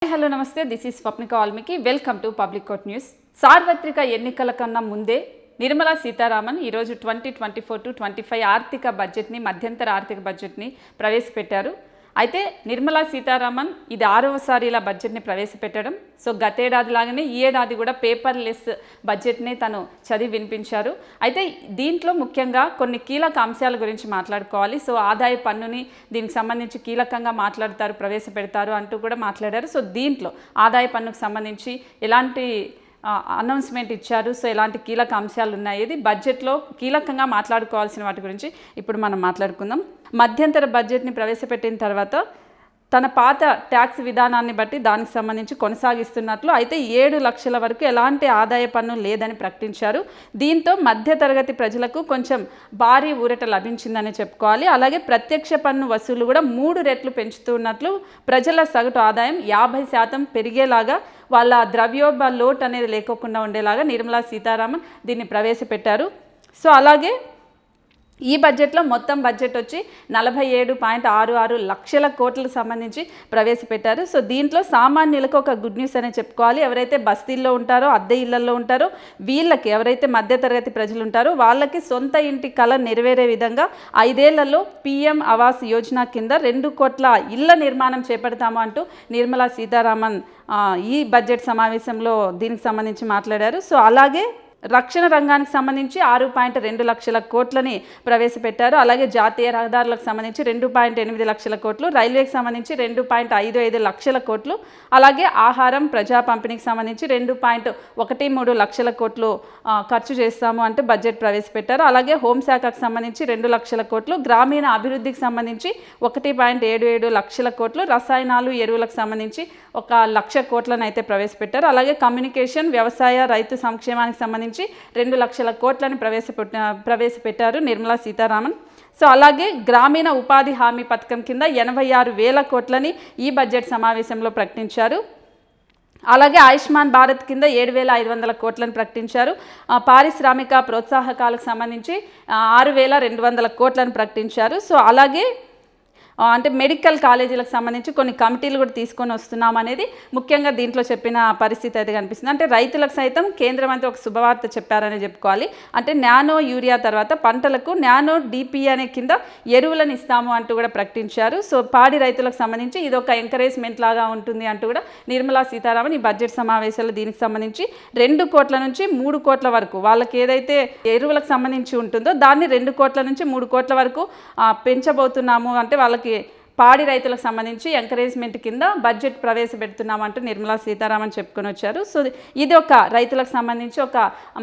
Hello నమస్తే, this is Swapnika Valmiki. Welcome to public court news. సార్వత్రిక ఎన్నికల కన్నా ముందే నిర్మలా సీతారామన్ ఈరోజు 2024-25 ఆర్థిక బడ్జెట్ని, మధ్యంతర ఆర్థిక బడ్జెట్ని ప్రవేశపెట్టారు. అయితే నిర్మలా సీతారామన్ ఇది 6వసారి ఇలా బడ్జెట్ని ప్రవేశపెట్టడం. సో గతేడాది లాగానే ఈ ఏడాది కూడా పేపర్లెస్ బడ్జెట్ని తను చదివి వినిపించారు. అయితే దీంట్లో ముఖ్యంగా కొన్ని కీలక అంశాల గురించి మాట్లాడుకోవాలి. సో ఆదాయ పన్నుని దీనికి సంబంధించి కీలకంగా మాట్లాడతారు, ప్రవేశపెడతారు అంటూ కూడా మాట్లాడారు. సో దీంట్లో ఆదాయ పన్నుకు సంబంధించి ఎలాంటి అనౌన్స్మెంట్ ఇచ్చారు, సో ఎలాంటి కీలక అంశాలు ఉన్నాయి, ఇది బడ్జెట్లో కీలకంగా మాట్లాడుకోవాల్సిన వాటి గురించి ఇప్పుడు మనం మాట్లాడుకుందాం. మధ్యంతర బడ్జెట్ని ప్రవేశపెట్టిన తర్వాత తన పాత ట్యాక్స్ విధానాన్ని బట్టి దానికి సంబంధించి కొనసాగిస్తున్నట్లు, అయితే 7 లక్షల వరకు ఎలాంటి ఆదాయ పన్ను లేదని ప్రకటించారు. దీంతో మధ్యతరగతి ప్రజలకు కొంచెం భారీ ఊరట లభించిందని చెప్పుకోవాలి. అలాగే ప్రత్యక్ష పన్ను వసూలు కూడా 3 రెట్లు పెంచుతున్నట్లు, ప్రజల సగటు ఆదాయం 50% పెరిగేలాగా, వాళ్ళ ద్రవ్యోల్బణ లోటు అనేది లేకోకుండా ఉండేలాగా నిర్మలా సీతారామన్ దీన్ని ప్రవేశపెట్టారు. సో అలాగే ఈ బడ్జెట్లో మొత్తం బడ్జెట్ వచ్చి 47.66 లక్షల కోట్లకు సంబంధించి ప్రవేశపెట్టారు. సో దీంట్లో సామాన్యులకు ఒక గుడ్ న్యూస్ అనే చెప్పుకోవాలి. ఎవరైతే బస్తీల్లో ఉంటారో, అద్దె ఇళ్లలో ఉంటారో, వీళ్ళకి, ఎవరైతే మధ్యతరగతి ప్రజలు ఉంటారో వాళ్ళకి సొంత ఇంటి కళ నెరవేరే విధంగా 5 ఏళ్లలో PM ఆవాస్ యోజన కింద 2 కోట్ల ఇళ్ల నిర్మాణం చేపడతాము అంటూ నిర్మలా సీతారామన్ ఈ బడ్జెట్ సమావేశంలో దీనికి సంబంధించి మాట్లాడారు. సో అలాగే రక్షణ రంగానికి సంబంధించి 6.2 లక్షల కోట్లని ప్రవేశపెట్టారు. అలాగే జాతీయ రహదారులకు సంబంధించి 2.8 లక్షల కోట్లు, రైల్వేకి సంబంధించి 2.55 లక్షల కోట్లు, అలాగే ఆహారం ప్రజా పంపిణీకి సంబంధించి 2.13 లక్షల కోట్లు ఖర్చు చేస్తాము అంటే బడ్జెట్ ప్రవేశపెట్టారు. అలాగే హోంశాఖకు సంబంధించి 2 లక్షల కోట్లు, గ్రామీణ అభివృద్ధికి సంబంధించి 1.77 లక్షల కోట్లు, రసాయనాలు ఎరువులకు సంబంధించి 1 లక్ష కోట్లను అయితే ప్రవేశపెట్టారు. అలాగే కమ్యూనికేషన్, వ్యవసాయ, రైతు సంక్షేమానికి సంబంధించి 2 లక్షల కోట్లను ప్రవేశపెట్టారు నిర్మలా సీతారామన్. సో అలాగే గ్రామీణ ఉపాధి హామీ పథకం కింద 86,000 కోట్లని ఈ బడ్జెట్ సమావేశంలో ప్రకటించారు. అలాగే ఆయుష్మాన్ భారత్ కింద 7,500 కోట్లను ప్రకటించారు. పారిశ్రామిక ప్రోత్సాహకాలకు సంబంధించి 6,200 కోట్లను ప్రకటించారు. సో అలాగే అంటే మెడికల్ కాలేజీలకు సంబంధించి కొన్ని కమిటీలు కూడా తీసుకొని వస్తున్నాం అనేది ముఖ్యంగా దీంట్లో చెప్పిన పరిస్థితి అయితే కనిపిస్తుంది. అంటే రైతులకు సైతం కేంద్ర మంత్రి ఒక శుభవార్త చెప్పారని చెప్పుకోవాలి. అంటే నానో యూరియా తర్వాత పంటలకు నానో DP అనే కింద ఎరువులను ఇస్తాము అంటూ కూడా ప్రకటించారు. సో పాడి రైతులకు సంబంధించి ఇది ఒక ఎంకరేజ్మెంట్ లాగా ఉంటుంది అంటూ కూడా నిర్మలా సీతారామన్ ఈ బడ్జెట్ సమావేశాల్లో దీనికి సంబంధించి 2 కోట్ల నుంచి 3 కోట్ల వరకు వాళ్ళకి ఏదైతే ఎరువులకు సంబంధించి ఉంటుందో దాన్ని 2 కోట్ల నుంచి 3 కోట్ల వరకు పెంచబోతున్నాము, అంటే వాళ్ళకి పాడి రైతులకు సంబంధించి ఎంకరేజ్మెంట్ కింద బడ్జెట్ ప్రవేశపెడుతున్నామంటూ నిర్మలా సీతారామన్ చెప్పుకొని వచ్చారు. సో ఇది ఒక రైతులకు సంబంధించి ఒక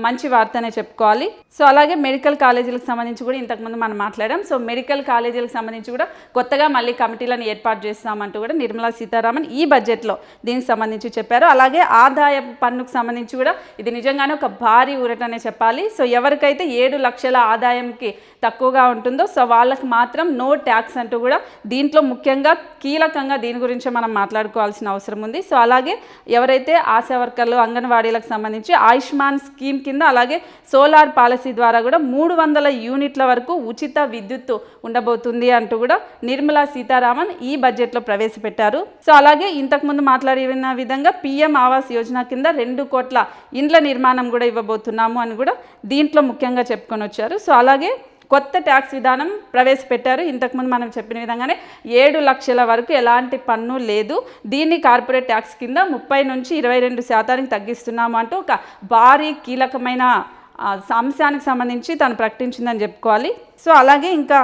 మంచి వార్తనే చెప్పుకోవాలి. సో అలాగే మెడికల్ కాలేజీలకు సంబంధించి కూడా ఇంతకుముందు మనం మాట్లాడాం. సో మెడికల్ కాలేజీలకు సంబంధించి కూడా కొత్తగా మళ్ళీ కమిటీలను ఏర్పాటు చేస్తామంటూ కూడా నిర్మలా సీతారామన్ ఈ బడ్జెట్లో దీనికి సంబంధించి చెప్పారు. అలాగే ఆదాయ పన్నుకు సంబంధించి కూడా ఇది నిజంగానే ఒక భారీ ఊరటనే చెప్పాలి. సో ఎవరికైతే 7 లక్షల ఆదాయంకి తక్కువగా ఉంటుందో సో వాళ్ళకి మాత్రం నో ట్యాక్స్ అంటూ కూడా దీంట్లో ముఖ్యంగా కీలకంగా దీని గురించి మనం మాట్లాడుకోవాల్సిన అవసరం ఉంది. సో అలాగే ఎవరైతే ఆశా వర్కర్లు, అంగన్వాడీలకు సంబంధించి ఆయుష్మాన్ స్కీమ్ కింద, అలాగే సోలార్ పాలసీ ద్వారా కూడా 300 యూనిట్ల వరకు ఉచిత విద్యుత్తు ఉండబోతుంది అంటూ కూడా నిర్మలా సీతారామన్ ఈ బడ్జెట్లో ప్రవేశపెట్టారు. సో అలాగే ఇంతకుముందు మాట్లాడిన విధంగా PM ఆవాస్ యోజన కింద 2 కోట్ల ఇండ్ల నిర్మాణం కూడా ఇవ్వబోతున్నాము అని కూడా దీంట్లో ముఖ్యంగా చెప్పుకొని వచ్చారు. సో అలాగే కొత్త ట్యాక్స్ విధానం ప్రవేశపెట్టారు. ఇంతకుముందు మనం చెప్పిన విధంగానే 7 లక్షల వరకు ఎలాంటి పన్ను లేదు, దీన్ని కార్పొరేట్ ట్యాక్స్ కింద 30 నుంచి 22% తగ్గిస్తున్నాము అంటూ ఒక భారీ కీలకమైన అంశానికి సంబంధించి తను ప్రకటించిందని చెప్పుకోవాలి. సో అలాగే ఇంకా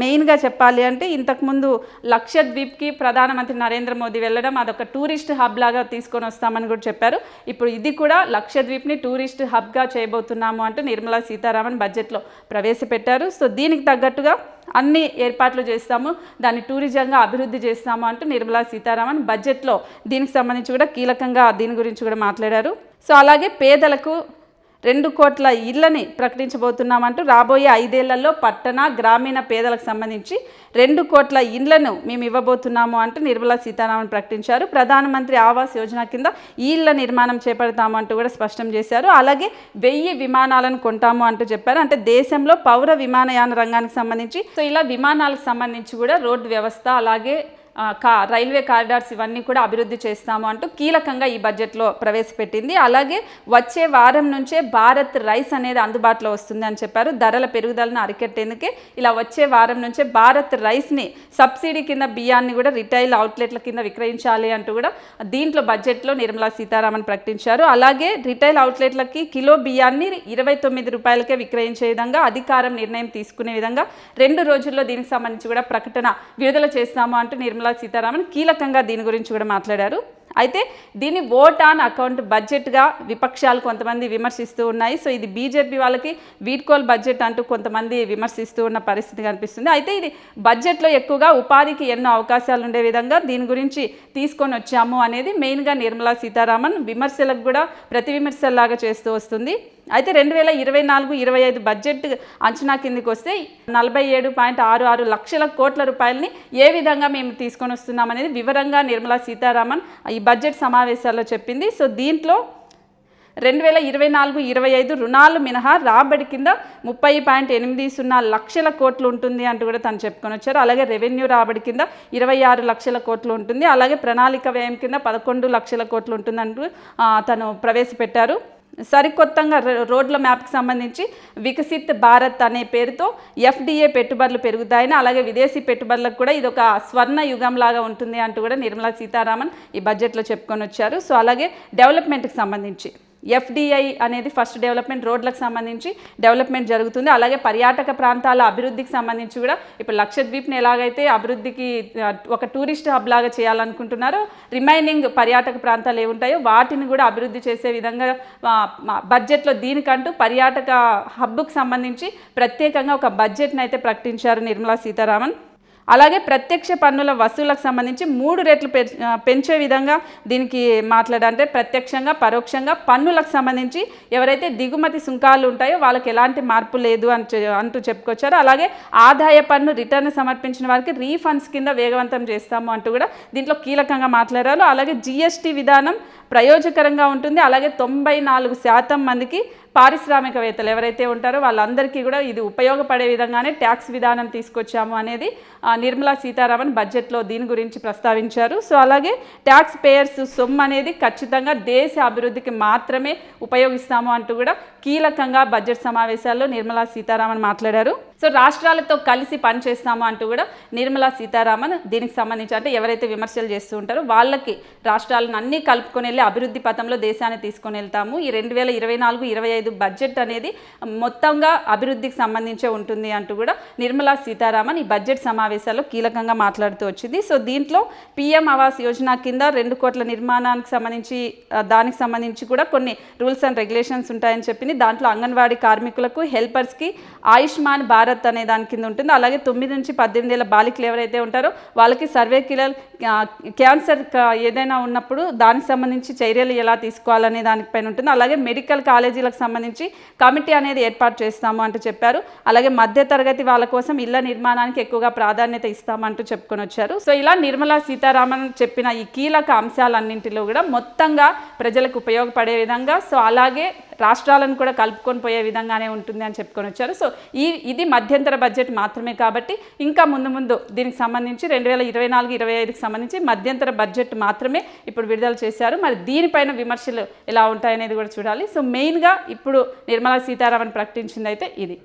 మెయిన్గా చెప్పాలి అంటే ఇంతకుముందు లక్షద్వీప్కి ప్రధానమంత్రి నరేంద్ర మోదీ వెళ్ళడం, అదొక టూరిస్ట్ హబ్ లాగా తీసుకొని వస్తామని కూడా చెప్పారు. ఇప్పుడు ఇది కూడా లక్షద్వీప్ని టూరిస్ట్ హబ్గా చేయబోతున్నాము అంటూ నిర్మలా సీతారామన్ బడ్జెట్లో ప్రవేశపెట్టారు. సో దీనికి తగ్గట్టుగా అన్ని ఏర్పాట్లు చేస్తాము, దాన్ని టూరిజంగా అభివృద్ధి చేస్తాము అంటూ నిర్మలా సీతారామన్ బడ్జెట్లో దీనికి సంబంధించి కూడా కీలకంగా దీని గురించి కూడా మాట్లాడారు. సో అలాగే పేదలకు 2 కోట్ల ఇళ్లని ప్రకటించబోతున్నామంటూ రాబోయే 5 ఏళ్లలో పట్టణ, గ్రామీణ పేదలకు సంబంధించి 2 కోట్ల ఇండ్లను మేము ఇవ్వబోతున్నాము అంటూ నిర్మలా సీతారామన్ ప్రకటించారు. ప్రధానమంత్రి ఆవాస్ యోజన కింద ఈ ఇళ్ల నిర్మాణం చేపడతాము అంటూ కూడా స్పష్టం చేశారు. అలాగే 1000 విమానాలను కొంటాము అంటూ చెప్పారు. అంటే దేశంలో పౌర విమానయాన రంగానికి సంబంధించి, సో ఇలా విమానాలకు సంబంధించి కూడా రోడ్డు వ్యవస్థ, అలాగే రైల్వే కారిడార్స్ ఇవన్నీ కూడా అభివృద్ధి చేస్తాము అంటూ కీలకంగా ఈ బడ్జెట్లో ప్రవేశపెట్టింది. అలాగే వచ్చే వారం నుంచే భారత్ రైస్ అనేది అందుబాటులో వస్తుంది అని చెప్పారు. ధరల పెరుగుదలను అరికట్టేందుకే ఇలా వచ్చే వారం నుంచే భారత్ రైస్ని సబ్సిడీ కింద బియ్యాన్ని కూడా రిటైల్ అవుట్లెట్ల కింద విక్రయించాలి అంటూ కూడా దీంట్లో బడ్జెట్లో నిర్మలా సీతారామన్ ప్రకటించారు. అలాగే రిటైల్ అవుట్లెట్లకి కిలో బియ్యాన్ని 29 రూపాయలకే విక్రయించే విధంగా అధికారం నిర్ణయం తీసుకునే విధంగా 2 రోజుల్లో దీనికి సంబంధించి కూడా ప్రకటన విడుదల చేస్తాము అంటూ నిర్మలా సీతారామన్ కీలకంగా దీని గురించి కూడా మాట్లాడారు. అయితే దీన్ని ఓట్ ఆన్ అకౌంట్ బడ్జెట్గా విపక్షాలు కొంతమంది విమర్శిస్తూ ఉన్నాయి. సో ఇది బీజేపీ వాళ్ళకి వీడ్కోల్ బడ్జెట్ అంటూ కొంతమంది విమర్శిస్తూ ఉన్న పరిస్థితి కనిపిస్తుంది. అయితే ఇది బడ్జెట్లో ఎక్కువగా ఉపాధికి ఎన్నో అవకాశాలు ఉండే విధంగా దీని గురించి తీసుకొని వచ్చాము అనేది మెయిన్గా నిర్మలా సీతారామన్ విమర్శలకు కూడా ప్రతి విమర్శల్లాగా చేస్తూ వస్తుంది. అయితే 2024-25 బడ్జెట్ అంచనా కిందకి వస్తే 47.66 లక్షల కోట్ల రూపాయలని ఏ విధంగా మేము తీసుకొని వస్తున్నాం అనేది వివరంగా నిర్మలా సీతారామన్ ఈ బడ్జెట్ సమావేశాల్లో చెప్పింది. సో దీంట్లో 2024-25 రుణాలు మినహా రాబడి కింద 30.80 లక్షల కోట్లు ఉంటుంది అంటూ కూడా తను చెప్పుకొని వచ్చారు. అలాగే రెవెన్యూ రాబడి కింద 26 లక్షల కోట్లు ఉంటుంది. అలాగే ప్రణాళిక వ్యయం కింద 11 లక్షల కోట్లు ఉంటుందంటూ తను ప్రవేశపెట్టారు. సరికొత్తగా రోడ్ల మ్యాప్కి సంబంధించి వికసిత్ భారత్ అనే పేరుతో ఎఫ్డిఏ పెట్టుబడులు పెరుగుతాయని, అలాగే విదేశీ పెట్టుబడులకు కూడా ఇది ఒక స్వర్ణ యుగంలాగా ఉంటుంది అంటూ కూడా నిర్మలా సీతారామన్ ఈ బడ్జెట్లో చెప్పుకొని వచ్చారు. సో అలాగే డెవలప్మెంట్కి సంబంధించి ఎఫ్డిఐ అనేది ఫస్ట్ డెవలప్మెంట్, రోడ్లకు సంబంధించి డెవలప్మెంట్ జరుగుతుంది. అలాగే పర్యాటక ప్రాంతాల అభివృద్ధికి సంబంధించి కూడా ఇప్పుడు లక్షద్వీప్ని ఎలాగైతే అభివృద్ధికి ఒక టూరిస్ట్ హబ్ లాగా చేయాలనుకుంటున్నారో రిమైనింగ్ పర్యాటక ప్రాంతాలు ఏముంటాయో వాటిని కూడా అభివృద్ధి చేసే విధంగా బడ్జెట్లో దీనికంటూ పర్యాటక హబ్కు సంబంధించి ప్రత్యేకంగా ఒక బడ్జెట్ని అయితే ప్రకటించారు నిర్మలా సీతారామన్. అలాగే ప్రత్యక్ష పన్నుల వసూళ్లకు సంబంధించి 3 రెట్లు పెంచే విధంగా దీనికి మాట్లాడారంటే ప్రత్యక్షంగా పరోక్షంగా పన్నులకు సంబంధించి ఎవరైతే దిగుమతి సుంకాలు ఉంటాయో వాళ్ళకి ఎలాంటి మార్పు లేదు అంటూ చెప్పుకొచ్చారు. అలాగే ఆదాయ పన్ను రిటర్న్ సమర్పించిన వారికి రీఫండ్స్ కింద వేగవంతం చేస్తాము అంటూ కూడా దీంట్లో కీలకంగా మాట్లాడారు. అలాగే జిఎస్టీ విధానం ప్రయోజకరంగా ఉంటుంది. అలాగే 94% మందికి పారిశ్రామికవేత్తలు ఎవరైతే ఉంటారో వాళ్ళందరికీ కూడా ఇది ఉపయోగపడే విధంగానే ట్యాక్స్ విధానం తీసుకొచ్చాము అనేది నిర్మలా సీతారామన్ బడ్జెట్లో దీని గురించి ప్రస్తావించారు. సో అలాగే ట్యాక్స్ పేయర్స్ సొమ్ము అనేది ఖచ్చితంగా దేశ అభివృద్ధికి మాత్రమే ఉపయోగిస్తాము అంటూ కూడా కీలకంగా బడ్జెట్ సమావేశాల్లో నిర్మలా సీతారామన్ మాట్లాడారు. సో రాష్ట్రాలతో కలిసి పనిచేస్తాము అంటూ కూడా నిర్మలా సీతారామన్ దీనికి సంబంధించి అంటే ఎవరైతే విమర్శలు చేస్తూ ఉంటారో వాళ్ళకి రాష్ట్రాలను అన్నీ కలుపుకొని వెళ్ళి అభివృద్ధి పథంలో దేశాన్ని తీసుకొని వెళ్తాము. ఈ 2024-25 బడ్జెట్ అనేది మొత్తంగా అభివృద్ధికి సంబంధించే ఉంటుంది అంటూ కూడా నిర్మలా సీతారామన్ ఈ బడ్జెట్ సమావేశాల్లో కీలకంగా మాట్లాడుతూ వచ్చింది. సో దీంట్లో పిఎం ఆవాస్ యోజన కింద 2 కోట్ల నిర్మాణానికి సంబంధించి దానికి సంబంధించి కూడా కొన్ని రూల్స్ అండ్ రెగ్యులేషన్స్ ఉంటాయని చెప్పింది. దాంట్లో అంగన్వాడీ కార్మికులకు, హెల్పర్స్కి ఆయుష్మాన్ భారత్ అనే దాని కింద ఉంటుంది. అలాగే 9 నుంచి 18 ఏళ్ళ బాలికలు ఎవరైతే ఉంటారో వాళ్ళకి సర్వైకల్ క్యాన్సర్ ఏదైనా ఉన్నప్పుడు దానికి సంబంధించి చర్యలు ఎలా తీసుకోవాలనే దానిపైన ఉంటుంది. అలాగే మెడికల్ కాలేజీలకు సంబంధించి కమిటీ అనేది ఏర్పాటు చేస్తాము అంటూ చెప్పారు. అలాగే మధ్యతరగతి వాళ్ళ కోసం ఇళ్ల నిర్మాణానికి ఎక్కువగా ప్రాధాన్యత ఇస్తామంటూ చెప్పుకొని వచ్చారు. సో ఇలా నిర్మలా సీతారామన్ చెప్పిన ఈ కీలక అంశాలన్నింటిలో కూడా మొత్తంగా ప్రజలకు ఉపయోగపడే విధంగా, సో అలాగే రాష్ట్రాలను కూడా కలుపుకొని పోయే విధంగానే ఉంటుంది అని చెప్పుకొని వచ్చారు. సో ఇది మధ్యంతర బడ్జెట్ మాత్రమే కాబట్టి ఇంకా ముందు దీనికి సంబంధించి 2024-25కి సంబంధించి మధ్యంతర బడ్జెట్ మాత్రమే ఇప్పుడు విడుదల చేశారు. మరి దీనిపైన విమర్శలు ఎలా ఉంటాయనేది కూడా చూడాలి. సో మెయిన్గా ఇప్పుడు నిర్మలా సీతారామన్ ప్రకటించింది అయితే ఇది.